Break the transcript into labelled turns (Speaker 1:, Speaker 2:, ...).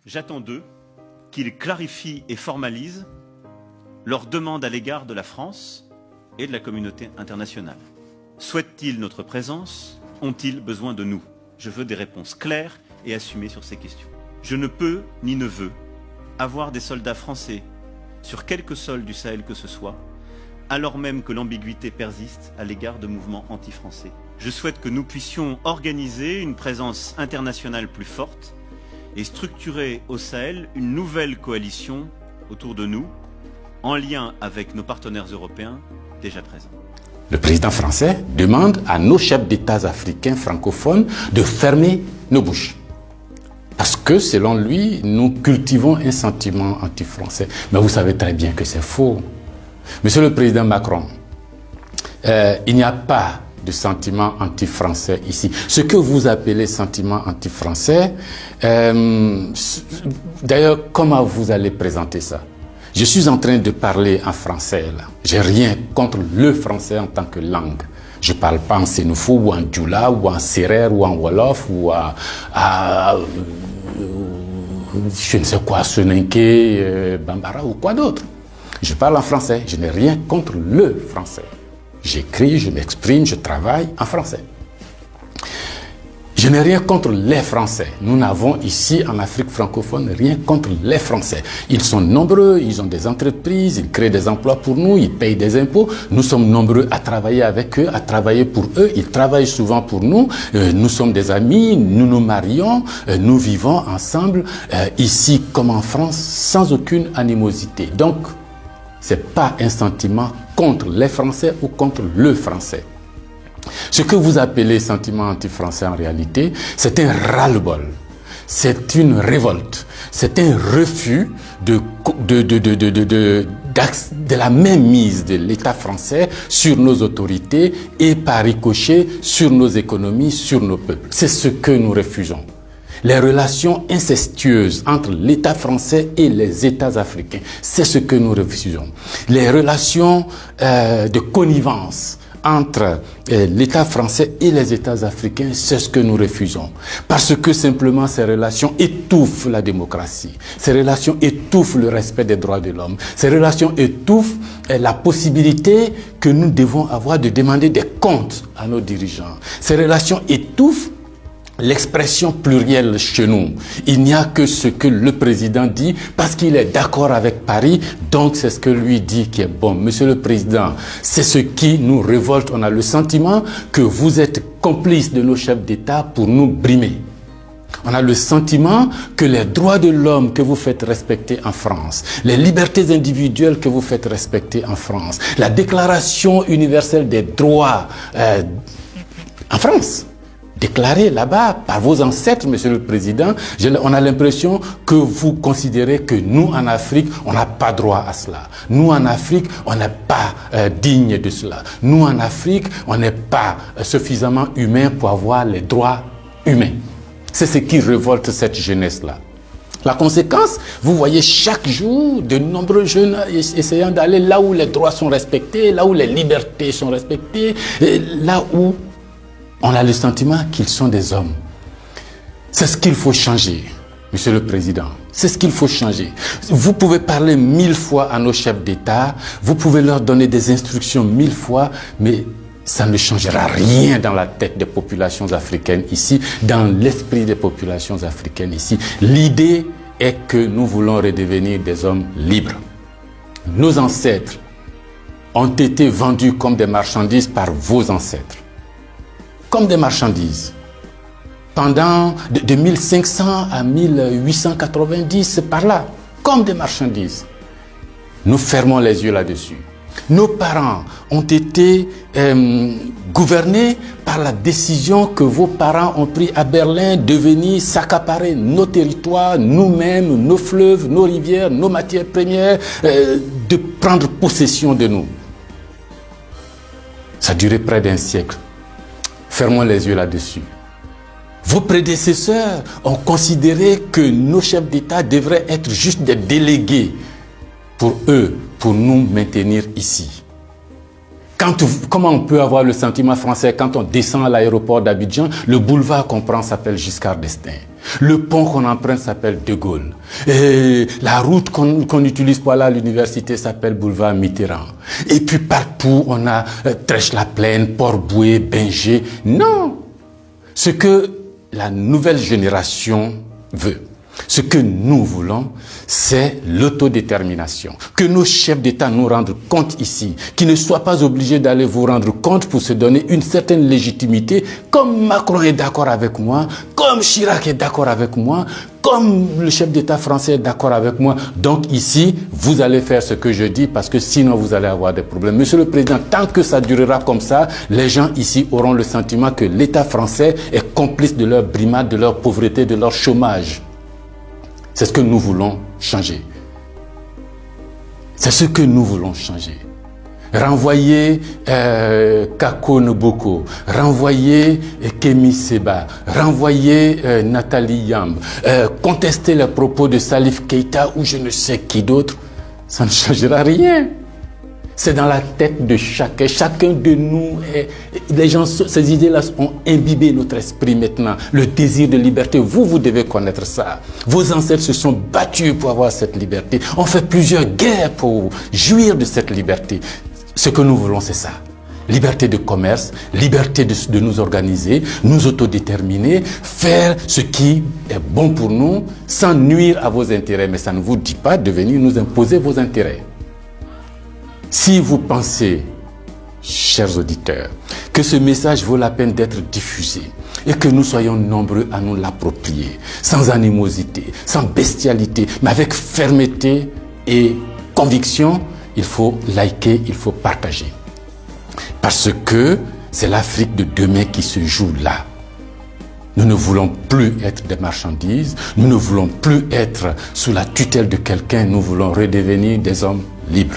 Speaker 1: J'attends d'eux qu'ils clarifient et formalisent leurs demandes à l'égard de la France et de la communauté internationale. Souhaitent-ils notre présence? Ont-ils besoin de nous? Je veux des réponses claires et assumées sur ces questions. Je ne peux ni ne veux avoir des soldats français sur quelque sol du Sahel que ce soit, alors même que l'ambiguïté persiste à l'égard de mouvements anti-français. Je souhaite que nous puissions organiser une présence internationale plus forte et structurer au Sahel une nouvelle coalition autour de nous, en lien avec nos partenaires européens déjà présents.
Speaker 2: Le président français demande à nos chefs d'État africains francophones de fermer nos bouches. Parce que, selon lui, nous cultivons un sentiment anti-français. Mais vous savez très bien que c'est faux. Monsieur le président Macron, il n'y a pas de sentiment anti-français ici. Ce que vous appelez sentiment anti-français, d'ailleurs, comment vous allez présenter ça? Je suis en train de parler en français là. J'ai rien contre le français en tant que langue. Je parle pas en sénoufo ou en djoula ou en serer ou en wolof ou je ne sais quoi, soninké, bambara ou quoi d'autre. Je parle en français. Je n'ai rien contre le français. J'écris, je m'exprime, je travaille en français. Je n'ai rien contre les Français. Nous n'avons ici en Afrique francophone rien contre les Français. Ils sont nombreux, ils ont des entreprises, ils créent des emplois pour nous, ils payent des impôts. Nous sommes nombreux à travailler avec eux, à travailler pour eux. Ils travaillent souvent pour nous. Nous sommes des amis, nous nous marions, nous vivons ensemble ici comme en France sans aucune animosité. Donc, c'est pas un sentiment contre les Français ou contre le français. Ce que vous appelez sentiment anti-français en réalité, c'est un ras-le-bol, c'est une révolte, c'est un refus de la mainmise de l'État français sur nos autorités et par ricochet sur nos économies, sur nos peuples. C'est ce que nous refusons. Les relations incestueuses entre l'État français et les États africains, c'est ce que nous refusons. Les relations de connivence entre l'État français et les États africains, c'est ce que nous refusons. Parce que simplement ces relations étouffent la démocratie, ces relations étouffent le respect des droits de l'homme, ces relations étouffent la possibilité que nous devons avoir de demander des comptes à nos dirigeants. Ces relations étouffent l'expression plurielle chez nous. Il n'y a que ce que le président dit parce qu'il est d'accord avec Paris, donc c'est ce que lui dit qui est bon. Monsieur le président, c'est ce qui nous révolte. On a le sentiment que vous êtes complice de nos chefs d'État pour nous brimer. On a le sentiment que les droits de l'homme que vous faites respecter en France, les libertés individuelles que vous faites respecter en France, la déclaration universelle des droits en France, déclaré là-bas par vos ancêtres, Monsieur le Président, on a l'impression que vous considérez que nous, en Afrique, on n'a pas droit à cela. Nous, en Afrique, on n'est pas digne de cela. Nous, en Afrique, on n'est pas suffisamment humain pour avoir les droits humains. C'est ce qui révolte cette jeunesse-là. La conséquence, vous voyez chaque jour de nombreux jeunes essayant d'aller là où les droits sont respectés, là où les libertés sont respectées, là où on a le sentiment qu'ils sont des hommes. C'est ce qu'il faut changer, Monsieur le Président. C'est ce qu'il faut changer. Vous pouvez parler 1000 fois à nos chefs d'État, vous pouvez leur donner des instructions 1000 fois, mais ça ne changera rien dans la tête des populations africaines ici, dans l'esprit des populations africaines ici. L'idée est que nous voulons redevenir des hommes libres. Nos ancêtres ont été vendus comme des marchandises par vos ancêtres. Comme des marchandises. Pendant de 1500 à 1890, c'est par là, comme des marchandises. Nous fermons les yeux là-dessus. Nos parents ont été gouvernés par la décision que vos parents ont prise à Berlin de venir s'accaparer nos territoires, nous-mêmes, nos fleuves, nos rivières, nos matières premières, de prendre possession de nous. Ça a duré près d'un siècle. Fermons les yeux là-dessus. Vos prédécesseurs ont considéré que nos chefs d'État devraient être juste des délégués pour eux, pour nous maintenir ici. Comment on peut avoir le sentiment français quand on descend à l'aéroport d'Abidjan, le boulevard qu'on prend s'appelle Giscard d'Estaing. Le pont qu'on emprunte s'appelle De Gaulle. Et la route qu'on utilise pour aller à l'université s'appelle boulevard Mitterrand. Et puis partout, on a Trèche-la-Plaine, Port-Bouët, Binger. Non! Ce que la nouvelle génération veut, ce que nous voulons, c'est l'autodétermination. Que nos chefs d'État nous rendent compte ici, qu'ils ne soient pas obligés d'aller vous rendre compte pour se donner une certaine légitimité, comme Macron est d'accord avec moi, comme Chirac est d'accord avec moi, comme le chef d'État français est d'accord avec moi. Donc ici, vous allez faire ce que je dis parce que sinon vous allez avoir des problèmes. Monsieur le Président, tant que ça durera comme ça, les gens ici auront le sentiment que l'État français est complice de leur brimade, de leur pauvreté, de leur chômage. C'est ce que nous voulons changer. C'est ce que nous voulons changer. Renvoyer Kako Noboko, renvoyer Kémy Seba, renvoyer Nathalie Yamb, contester les propos de Salif Keïta ou je ne sais qui d'autre, ça ne changera rien. C'est dans la tête de chacun. Chacun de nous, les gens, ces idées-là ont imbibé notre esprit maintenant. Le désir de liberté, vous devez connaître ça. Vos ancêtres se sont battus pour avoir cette liberté. On fait plusieurs guerres pour jouir de cette liberté. Ce que nous voulons, c'est ça. Liberté de commerce, liberté de nous organiser, nous autodéterminer, faire ce qui est bon pour nous sans nuire à vos intérêts. Mais ça ne vous dit pas de venir nous imposer vos intérêts. Si vous pensez, chers auditeurs, que ce message vaut la peine d'être diffusé et que nous soyons nombreux à nous l'approprier, sans animosité, sans bestialité, mais avec fermeté et conviction, il faut liker, il faut partager. Parce que c'est l'Afrique de demain qui se joue là. Nous ne voulons plus être des marchandises, nous ne voulons plus être sous la tutelle de quelqu'un, nous voulons redevenir des hommes libres.